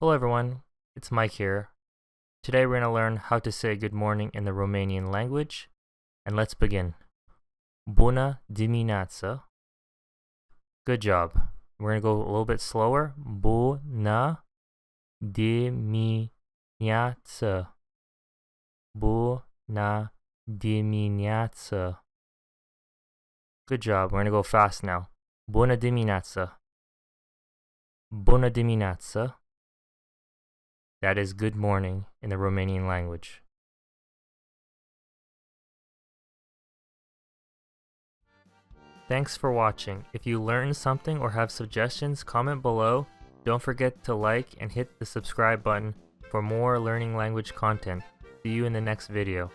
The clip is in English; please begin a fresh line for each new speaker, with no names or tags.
Hello everyone, it's Mike here. Today we're going to learn how to say good morning in the Romanian language, and let's begin. Bună dimineața. Good job. We're going to go a little bit slower. Bună dimineața. Bună dimineața. Good job. We're going to go fast now. Bună dimineața. Bună dimineața. That is good morning in the Romanian language. Thanks for watching. If you learned something or have suggestions, comment below. Don't forget to like and hit the subscribe button for more learning language content. See you in the next video.